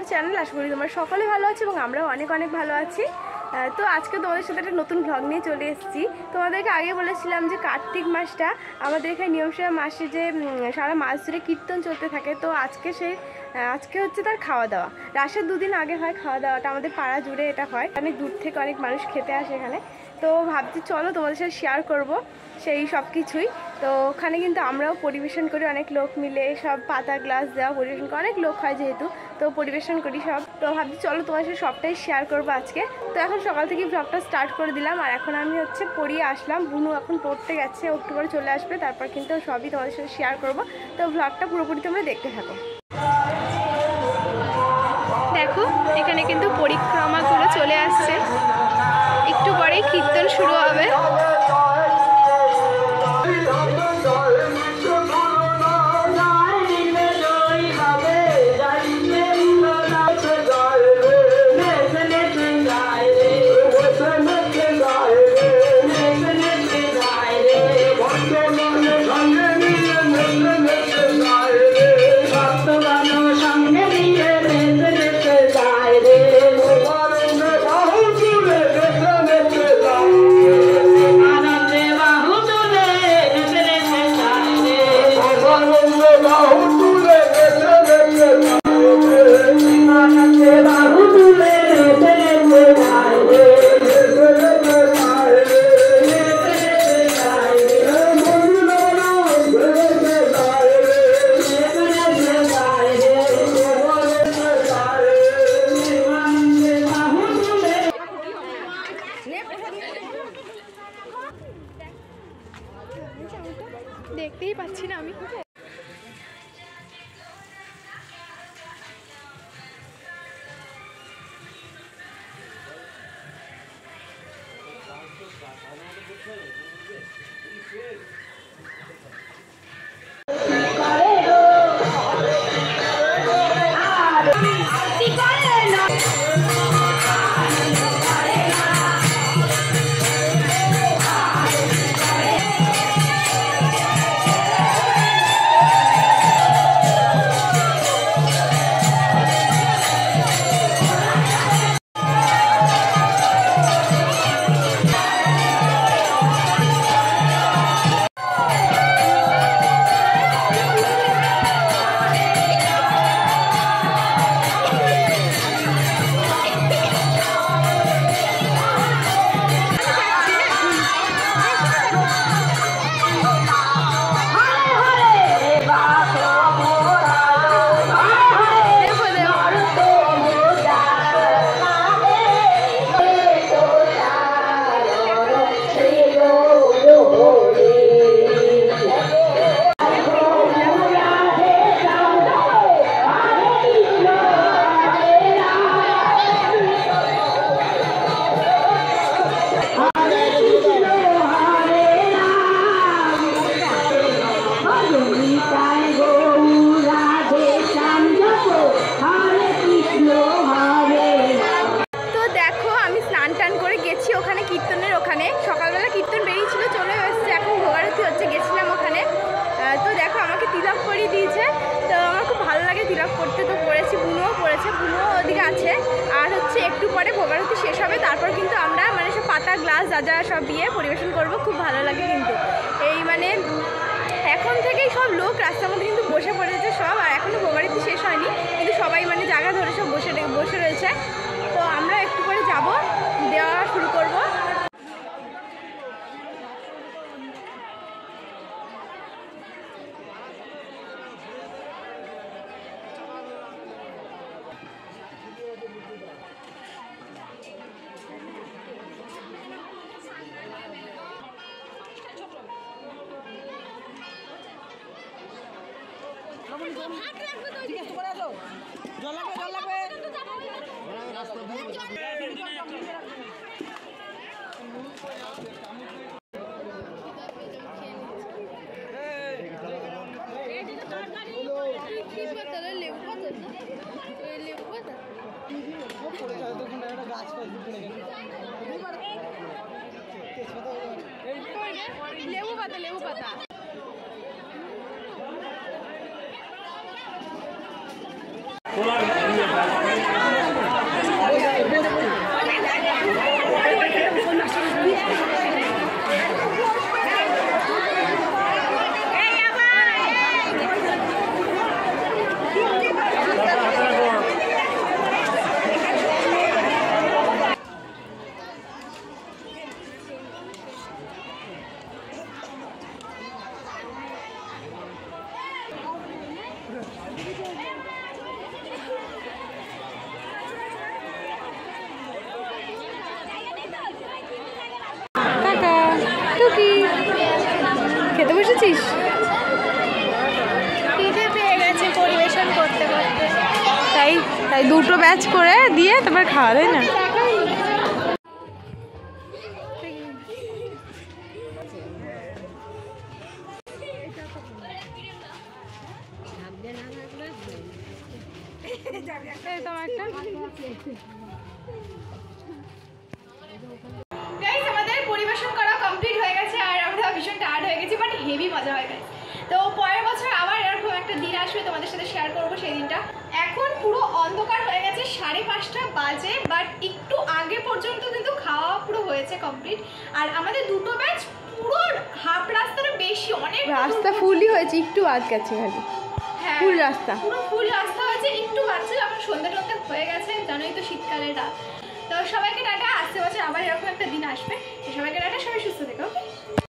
আমার চ্যানেল। আশা করি তোমরা সকলে ভালো আছো এবং আমরাও অনেক অনেক ভালো আছি। তো আজকে তোমাদের সাথে একটা নতুন ব্লগ নিয়ে চলে এসেছি। তোমাদেরকে আগে বলেছিলাম যে কার্তিক মাসটা আমাদের এখানে নিয়মসা মাসে যে সারা মাস ধরে কীর্তন চলতে থাকে। তো আজকে হচ্ছে তার খাওয়া দাওয়া। রাসের দুদিন আগে হয় খাওয়া দাওয়াটা, আমাদের পাড়া জুড়ে এটা হয়। অনেক দূর থেকে অনেক মানুষ খেতে আসে এখানে। তো ভাবছি চলো তোমাদের সাথে শেয়ার করব সেই সব কিছুই। তো ওখানে কিন্তু আমরাও পরিবেশন করি, অনেক লোক মিলে সব পাতা গ্লাস দেওয়া পরিবেশন করি, অনেক লোক হয় যেহেতু, তো পরিবেশন করি সব। তো ভাবছি চলো তোমার সাথে সবটাই শেয়ার করবো আজকে। তো এখন সকাল থেকে ব্লগটা স্টার্ট করে দিলাম, আর এখন আমি হচ্ছে পড়িয়ে আসলাম। বুনু এখন পড়তে গেছে, একটু পরে চলে আসবে, তারপর কিন্তু সবই তোমাদের সাথে শেয়ার করবো। তো ব্লগটা পুরোপুরি তোমরা দেখতে থাকো। দেখো এখানে কিন্তু পরিক্রমাগুলো চলে আসছে, একটু পরেই কীর্তন শুরু হবে। দেখতেই পাচ্ছি না আমি। সকালবেলা কীর্তন বেরিয়েছিল, চলে এসেছে, এখন ভোগারতি হচ্ছে, গেছিলাম ওখানে। তো দেখো আমাকে তিলক করিয়ে দিয়েছে, তো আমার খুব ভালো লাগে তিলক করতে। তো করেছি, বুনুও করেছে, বুনুও ওদিকে আছে। আর হচ্ছে একটু পরে ভোগারতি শেষ হবে, তারপর কিন্তু আমরা মানে সব পাতা গ্লাস যা সব দিয়ে পরিবেশন করব। খুব ভালো লাগে কিন্তু এই মানে এখন থেকেই সব লোক রাস্তার মধ্যে কিন্তু বসে পড়েছে সব। আর এখনও ভোগারতি শেষ হয়নি, কিন্তু সবাই মানে জায়গা ধরে সব বসে রয়েছে। তো আমরা একটু পরে যাব, দেওয়া শুরু করব। জল লাগবে লেবু পাতা পেয়েছিস? খিদে পেয়ে গেছে পরিবেশন করতে করতে। তাই তাই দুটো ব্যাচ করে দিয়ে তারপর খাওয়া, তাই না? গাইস আমাদের পরিবেশন করা কমপ্লিট হয়ে গেছে আর আমরা ভীষণ টায়ার্ড হয়ে গেছি, বাট হেভি মজা হয় গাইস। তো পরের বছর আবার এরকম একটা দিন আসবে, তোমাদের সাথে শেয়ার করবো সেই দিনটা। এখন পুরো অন্ধকার হয়ে গেছে, 5:30 বাজে, বাট একটু আগে পর্যন্ত কিন্তু খাওয়া পুরো হয়েছে কমপ্লিট। আর আমাদের দুটো ব্যাচ পুরো হাফ রাস্তার বেশি, অনেক রাস্তা ফুলই হয়েছে, একটু বাদ গেছে খালি। হ্যাঁ, ফুল রাস্তা। পুরো ফুল রাস্তা হয়েছে, একটু বাচ্চা যখন সন্ধ্যে টন্ধে হয়ে গেছে, জানোই তো শীতকালের রাত। তো সবাইকে টাটা।